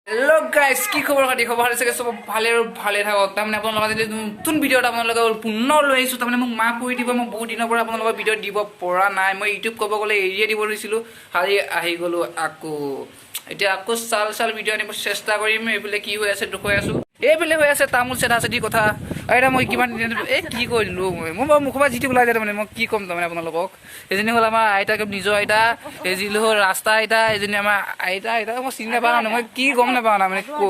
Hello guys, কি খবৰ খাতি খবৰ আছে সব ভালে আৰু ভালে থাকক তাৰমানে আপোনালোকৰ যদি নতুন ভিডিঅ' এটা আপোনালোকৰ পুনৰ লৈ আহিছোঁ তাৰমানে মোক মাফ কৰি দিব মই বহুত দিনৰ পৰা আপোনালোকৰ ভিডিঅ' দিব পৰা নাই মই ইউটিউব ক'ব গ'লে এৰিয়ে দিব দিছিলোঁ খালি আহি গ'লো আকৌ এতিয়া আকৌ চাল ভিডিঅ' আনিব চেষ্টা কৰিম এইফালে কি হৈ আছে দুখ হৈ আছোঁ এইফালে হৈ আছে তামোল চেধা চেধি কথা এতিয়া মই কিমান কি কৰিলোঁ মই বাৰু মুখৰ পৰা যিটো ওলাই যায় তাৰমানে মই কি ক'ম তাৰমানে আপোনালোকক এজনী হ'ল আমাৰ আইতাক নিজৰ আইতা এজনী হ'ল ৰাস্তা আইতা এজনী আমাৰ আইতা মই চিনি নাপাওঁ মানে মই কি গম নাপাওঁ না মানে কো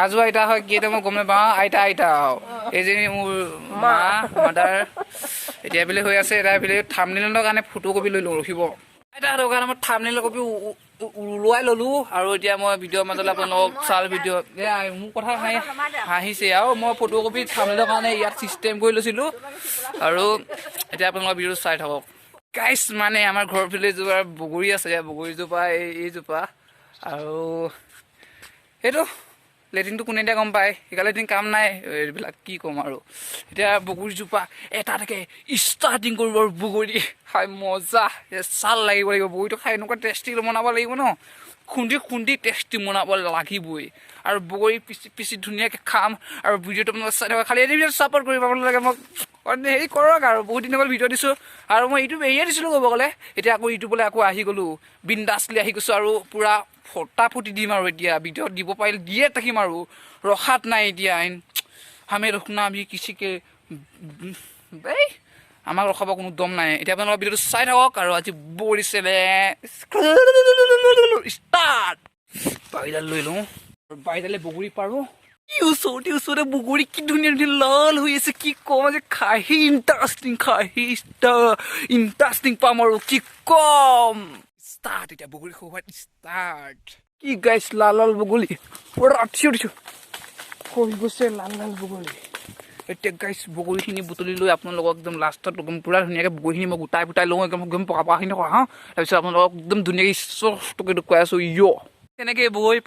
আজু আইতা হয় কি মই গম নাপাওঁ আইতা এজনী মোৰ মা মাদাৰ এতিয়া এইফালে হৈ আছে এটা এইফালে থাম্বনেইলৰ কাৰণে ফটো কপি লৈ লওঁ ৰখিব আইতাহঁতৰ কাৰণে মই থাম্বনেইলৰ কপি ওলোৱাই ল'লোঁ আৰু এতিয়া মই ভিডিঅ'ৰ মাজলৈ আপোনালোকক চাল ভিডিঅ' মোৰ কথা হাঁহিছে আৰু মই ফটো কপি থাম্বনেইলৰ কাৰণে ইয়াত ছিষ্টেম কৰি লৈছিলোঁ আৰু এতিয়া আপোনালোকৰ ভিডিঅ'টো চাই থাকক গাইছ মানে আমাৰ ঘৰৰ ফালে এজোপা বগৰী আছে বগৰীজোপা এইজোপা আৰু সেইটো লেট্ৰিনটো কোনে এতিয়া গম পায় সেইকাৰণে লেট্ৰিন কাম নাই এইবিলাক কি ক'ম আৰু এতিয়া বগৰীজোপা এটা থাকে ষ্টাৰ্টিং কৰিব আৰু বগৰী খাই মজা চাল লাগিব বগৰীটো খাই এনেকুৱা টেষ্টি বনাব লাগিব ন খুন্দি টেষ্টি বনাব লাগিবই আৰু বগৰী পিচি ধুনীয়াকৈ খাম আৰু ভিডিঅ'টো আপোনালোকে চাই থকা খালি ভিডিঅ'টো ছাপৰ্ট কৰিব আপোনালোকে মোক হেৰি কৰক আৰু বহুত দিনৰ পৰা ভিডিঅ' দিছোঁ আৰু মই ইউটিউব এৰিয়ে দিছিলোঁ ক'ব গ'লে এতিয়া আকৌ ইউটিউবলৈ আকৌ আহি গ'লোঁ বিন্দাছলি আহি গৈছোঁ আৰু পূৰা ফটা দিম আৰু এতিয়া ভিডিঅ'ত দিব পাৰিলে দিয়ে থাকিম আৰু ৰখাত নাই এতিয়া হামে ৰখনা আমি কিচিকে এই আমাক ৰখাব কোনো দম নাই এতিয়া আপোনালোকৰ ভিডিঅ'টো চাই থাকক আৰু আজি বগৰীছে ষ্টাৰ্ট বাৰীডাল লৈ লওঁ বাৰীডালে বগৰী পাৰোঁ ওচৰতে বগৰী কি ধুনীয়া লাল হৈ আছে কি কম যে খাহি ইণ্টাৰেষ্টিং পাম আৰু কি কম ষ্টাৰ্ট এতিয়া বগৰী খোৱাত ষ্টাৰ্ট কি গাইছ লাল বগলী পুৰা উঠিছোঁ হৈ গৈছে লাল বগলী এতিয়া গাইছ বগৰীখিনি বুটলি লৈ আপোনালোকক একদম লাষ্টত একদম পুৰা ধুনীয়াকৈ বগৰীখিনি মই গোটাই লওঁ একদম পকাখিনি কৰা হা তাৰপিছত আপোনালোকক একদম ধুনীয়াকৈ চফটোকে দেখুৱাই আছোঁ তেনেকৈ বগৰী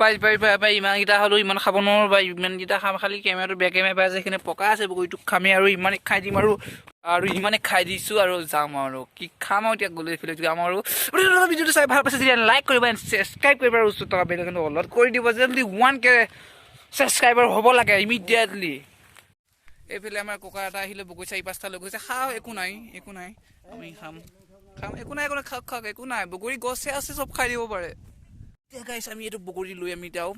পাই ইমানকেইটা হ'লেও ইমান খাব নোৱাৰোঁ বা ইমানকেইটা খাম খালি কেমেৰাটো বেয়া কেমেৰা পাই আছে সেইখিনি পকা আছে বগৰীটো খামেই আৰু ইমানে খাই দিম আৰু ইমানে খাই দিছোঁ আৰু যাম আৰু কি খাম আৰু এতিয়া গ'লে এইফালে যাম আৰু ভিডিঅ'টো চাই ভাল পাইছে যেতিয়া লাইক কৰিবা ছাবস্ক্ৰাইব কৰিবা আৰু ওচৰত থকা বেলখন অলপ কৰি দিব জলদি 1K ছাবস্ক্ৰাইবাৰ হ'ব লাগে ইমিডিয়েটলি এইফালে আমাৰ ককা এটা আহিলে বগৰী 4-5টা লৈ গৈছে খাওঁ একো নাই আমি খাম একো নাই খাওক একো নাই বগৰী গছে আছে চব খাই দিব পাৰে এতিয়া গাইছ আমি এইটো বগৰী লৈ আমি যাওঁ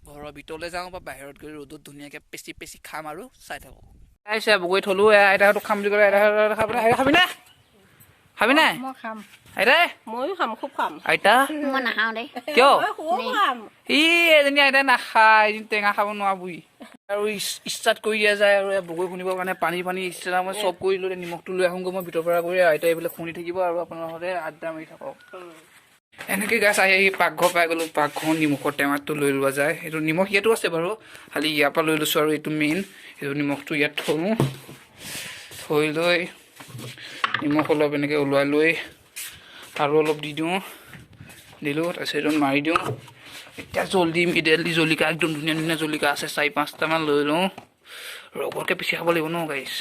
ঘৰৰ ভিতৰলৈ যাওঁ বা বাহিৰত গৈ ৰ'দত ধুনীয়াকৈ পেচি খাম আৰু চাই থাকোঁ গাইছ বগৰী থলোঁ আইতাহঁতক খাম বুলি ক'লে আইতাহঁতক খাবি নাই মই খাম আইতাই ময়ো খাম খুব খাম আইতা মই নাখাওঁ দেই কিয় এজনী আইতাই নাখায় এজনী টেঙা খাব নোৱাৰা বুঢ়ী আৰু ষ্টাৰ্ট কৰি দিয়া যায় আৰু বগৰী খুন্দিবৰ কাৰণে পানী ষ্টাৰ্ট মই চব কৰি লৈ নিমখটো লৈ আহোঁগৈ মই ভিতৰৰ পৰা কৰি আইতাই এইবিলাক খুন্দি থাকিব আৰু আপোনালোকে আড্ডা মাৰি থাকক এনেকৈ গাছ আহি পাকঘৰ পাই গ'লোঁ পাকঘৰ নিমখৰ টেমাটো লৈ লোৱা যায় এইটো নিমখ ইয়াতো আছে বাৰু খালি ইয়াৰ পৰা লৈ লৈছোঁ আৰু এইটো মেইন এইটো নিমখটো ইয়াত থৈ লৈ নিমখ অলপ এনেকৈ ওলোৱাই লৈ আৰু অলপ দিলোঁ তাৰপিছত এইটো মাৰি দিওঁ এতিয়া জলদি ইমিডিয়েটলি জলকীয়া একদম ধুনীয়া জলকীয়া আছে 4-5টামান লৈ লওঁ ৰগৰকৈ পিচি খাব লাগিব ন গাইছ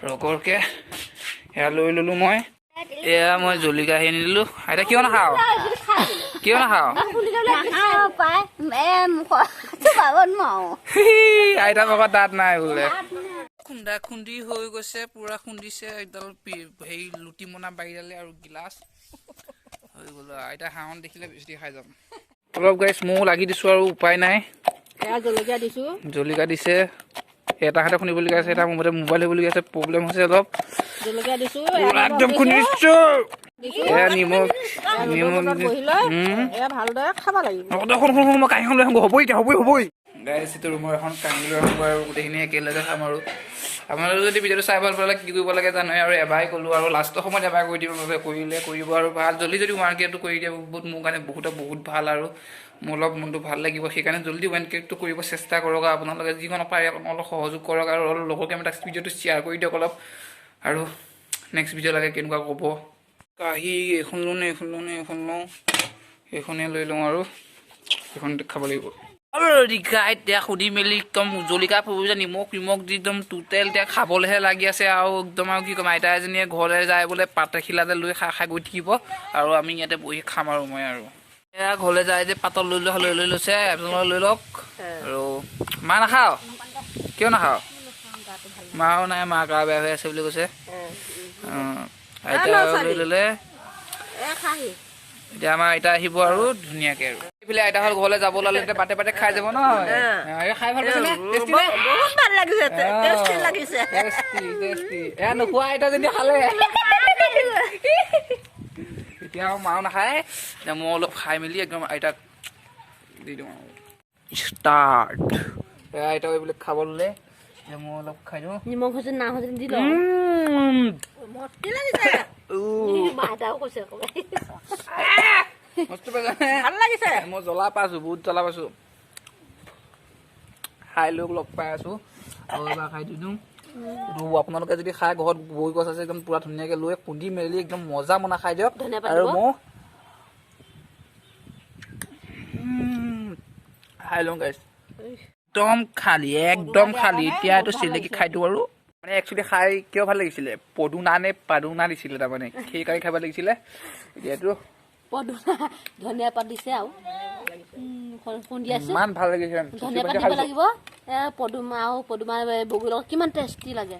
ৰগৰকৈ এয়া লৈ ল'লোঁ মই এয়া মই জলকীয়া আহি আনিলোঁ আইতা কিয় নাখাওঁ আইতা লগত দাঁত নাই বোলে খুন্দি হৈ গৈছে পুৰা খুন্দিছে একডাল হেৰি লুটি মনা বাৰীডালে আৰু গিলাচ হৈ গ'ল আইতা হাঁহন দেখিলে বেছি খাই যাম অলপ গাইছ ময়ো লাগি দিছোঁ আৰু উপায় নাই জলকীয়া দিছে এটা হাতে খুন্দিবলগীয়া আছে এটা মোৰ মোবাইল হ'বলগীয়া আছে প্ৰব্লেম হৈছে অলপ একদম খুন্দি দিছোঁ এয়া নিমখ কাঁহীখন লৈ আহোঁ হ'বই গাইছ এইটো ৰুমৰ এখন কাঁহী লৈ আহোঁ আৰু গোটেইখিনি একেলগে খাম আৰু আপোনালোকে যদি ভিডিঅ'টো চাই ভাল পালে কি কৰিব লাগে জানো আৰু এবাৰে ক'লোঁ আৰু লাষ্টৰ সময়ত এবাৰ কৰি দিব কৰিব আৰু ভাল জলদি যদি 1Kটো কৰি দিয়ে মোৰ কাৰণে বহুত ভাল আৰু মোৰ অলপ মনটো ভাল লাগিব সেইকাৰণে জলদি 1Kটো কৰিব চেষ্টা কৰক আপোনালোকে যিকণ পাৰে অলপ সহযোগ কৰক আৰু অলপ লগৰকে আমি তাক ভিডিঅ'টো শ্বেয়াৰ কৰি দিয়ক অলপ আৰু নেক্সট ভিডিঅ' লাগে কেনেকুৱা ক'ব কাঁহী এইখন লওঁ এইখনে লৈ লওঁ আৰু এইখন খাব লাগিব এতিয়া সুধি মেলি একদম জলকীয়া নিমখ দি একদম টোটেল এতিয়া খাবলৈহে লাগি আছে আৰু একদম আৰু কি ক'ম আইতা এজনীয়ে ঘৰলৈ যায় বোলে পাত এখিলাতে লৈ খাই গৈ থাকিব আৰু আমি ইয়াতে বহি খাম আৰু মই আৰু এয়া ঘৰলৈ যায় যে পাতল লৈ লৈছে আপোনালোকে লৈ লওক আৰু মা নাখাও কিয় নাখাও মাও নাই মা গা বেয়া হৈ আছে বুলি কৈছে আইতা লৈ ল'লে এতিয়া আমাৰ আইতা আহিব আৰু ধুনীয়াকে আৰু এইফালে আইতাহঁত ঘৰলৈ যাব ওলালে এতিয়া বাটে বাটে খাই যাব নহয় খাই ভাল পাইছে নে বহুত ভাল লাগিছে টেষ্টি লাগিছে টেষ্টি এয়া নোখোৱা আইতাজনী খালে এতিয়া মাও নাখায় এতিয়া মই অলপ খাই মেলি একদম আইতাক দি দিওঁ আৰু ষ্টাৰ্ট আইতাক এইবিলাক খাব ল'লে এতিয়া মই অলপ খাই দিওঁ নিমখ হৈছে না হৈছে দি লওঁ মস্তি লাগিছে মাইতাও কৈছে মস্তি পাইছে ভাল লাগিছে মই জ্বলা পাইছোঁ বহুত জ্বলা পাইছোঁ খাই লৈ লগ পাই আছোঁ আৰু এবাৰ খাই দি দিওঁ আপোনালোকে যদি খাই ঘৰত বগৰী গছ আছে একদম পুৰা ধুনীয়াকৈ লৈ খুন্দি মেলি একদম মজা মনা খাই দিয়ক আৰু মই খাই লওঁ গাইছ একদম খালী এতিয়া এইটো চিলেকি খাই দিওঁ আৰু মানে একচুৱেলি খাই কিয় ভাল লাগিছিলে পাদুনা দিছিলে তাৰমানে সেইকাৰণে খাই ভাল লাগিছিলে এতিয়াতো ধনিয়া পাত দিছে আৰু ইমান ভাল লাগিছে ধনিয়া পাত দিব লাগিব পদুমা বগৰীৰ লগত কিমান টেষ্টি লাগে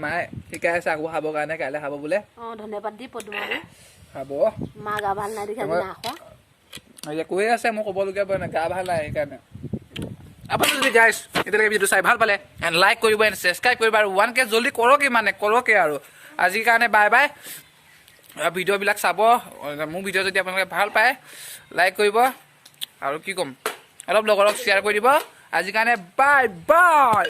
মায়ে শিকাই আছে আকৌ খাবৰ কাৰণে কাইলৈ খাব বোলে ধনিয়া পাত দি পদুমা খাব মা গা ভাল নাই দেখি নাখোৱা এতিয়া কৈ আছে মই ক'বলগীয়া পোৱা নাই গা ভাল নাই সেইকাৰণে আপুনি যদি গাইছ এতিয়ালৈকে ভিডিঅ'টো চাই ভাল পালে এণ্ড লাইক কৰিব এণ্ড ছাবস্ক্ৰাইব কৰিব আৰু 1K জল্দি কৰকে আৰু আজিৰ কাৰণে বাই বাই ভিডিঅ'বিলাক চাব মোৰ ভিডিঅ' যদি আপোনালোকে ভাল পায় লাইক কৰিব আৰু কি ক'ম অলপ লগৰক শ্বেয়াৰ কৰি দিব আজিৰ কাৰণে বাই বাই